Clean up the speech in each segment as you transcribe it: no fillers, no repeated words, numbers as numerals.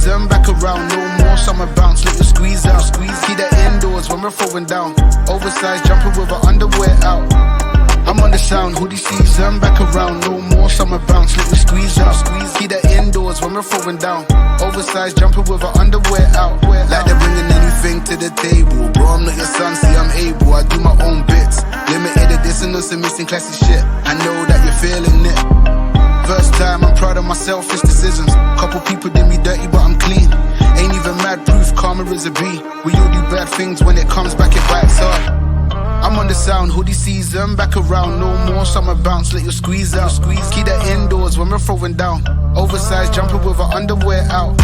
season back around. No more summer bounce, let you squeeze out. Keep that indoors when we're throwing down. Oversized jumper with our underwear out. I'm on the sound, hoodie season back around. No more summer bounce, let me squeeze out. Keep that indoors when we're throwing down. Oversized jumper with our underwear out. Like they're bringing anything to the table. Bro, I'm not your son, see I'm able. I do my own bits. Limited edition, some missing classy shit. I know that you're feeling it. First time, I'm proud of my selfish decisions. Couple people did me dirty, but I'm clean. Ain't even mad proof, karma is a B. We all do bad things, when it comes back, it bites hard. I'm on the sound, hoodie season back around. No more summer bounce, let you squeeze out. Keep that indoors when we're throwing down. Oversized jumper with our underwear out.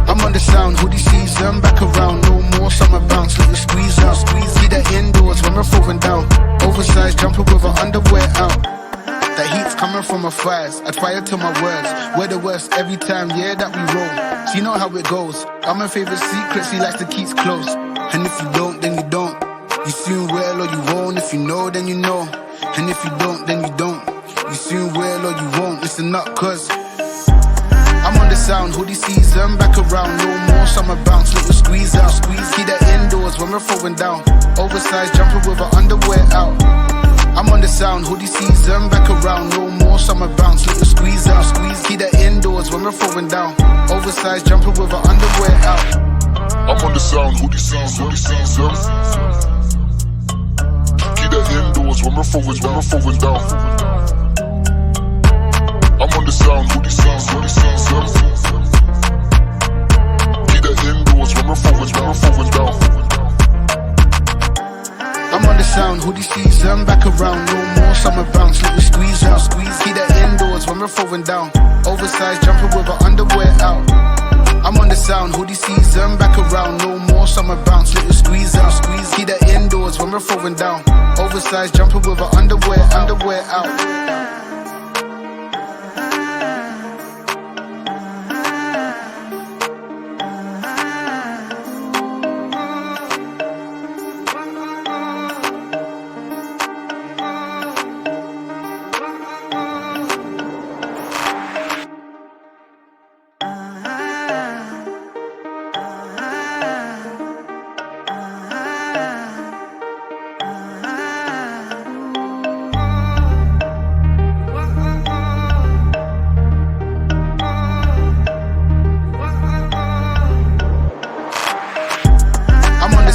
I'm on the sound, hoodie season back around. No more summer bounce, let you squeeze out. Keep that indoors when we're throwing down. Oversized jumper with our underwear out. That heat's coming from my thighs, I try to my words. We're the worst every time, yeah, that we roll. She know how it goes, I'm her favorite secret, she likes to keep close. And if you don't, then you don't. You soon will or you won't. If you know, then you know. And if you don't, then you don't. You soon will or you won't. Listen up, cause I'm on the sound, hoodie season back around. No more summer bounce, let you squeeze out. Keep that indoors when we're throwing down. Oversized jumper with our underwear out. I'm on the sound, hoodie season back around. No more summer bounce, let you squeeze out. Keep that indoors when we're throwing down. Oversized jumper with our underwear out. I'm on the sound, hoodie season. Keep that indoors when we're throwing down. I'm on the sound, hoodie season. Keep that indoors when we're throwing down. I'm on the sound, hoodie season back around. No more summer bounce, let you squeeze out. Keep that indoors when we're throwing down. Oversized jumper with our underwear out. I'm on the sound, hoodie season back around. No more summer bounce, let you squeeze out. Keep that indoors when we're throwing down. Oversized jumper with our underwear out.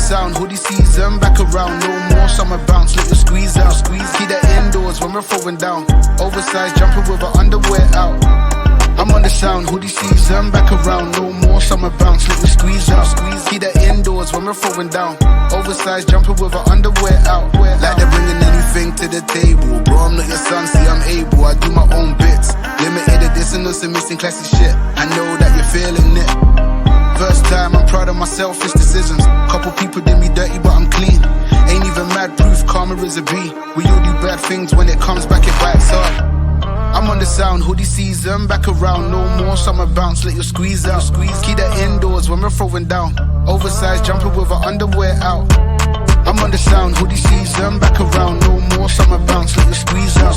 Sound, hoodie season back around. No more summer bounce, let you squeeze out. Keep that indoors when we're throwing down. Oversized jumper with our underwear out. I'm on the sound, hoodie season back around. No more summer bounce, let you squeeze out. Keep that indoors when we're throwing down. Oversized jumper with our underwear out. Like they're bringing anything to the table. Bro, I'm not your son, see I'm able. I do my own bits. Limited edition, some missing classy shit. I know that you're feeling it. First time, I'm proud of my selfish decisions. Couple people did me dirty, but I'm clean. Ain't even mad proof, karma is a B. We all do bad things, when it comes back, it bites hard. I'm on the sound, hoodie season back around. No more summer bounce, let you squeeze out. Keep that indoors when we're throwing down. Oversized jumper with our underwear out. I'm on the sound, hoodie season back around. No more summer bounce, let you squeeze out.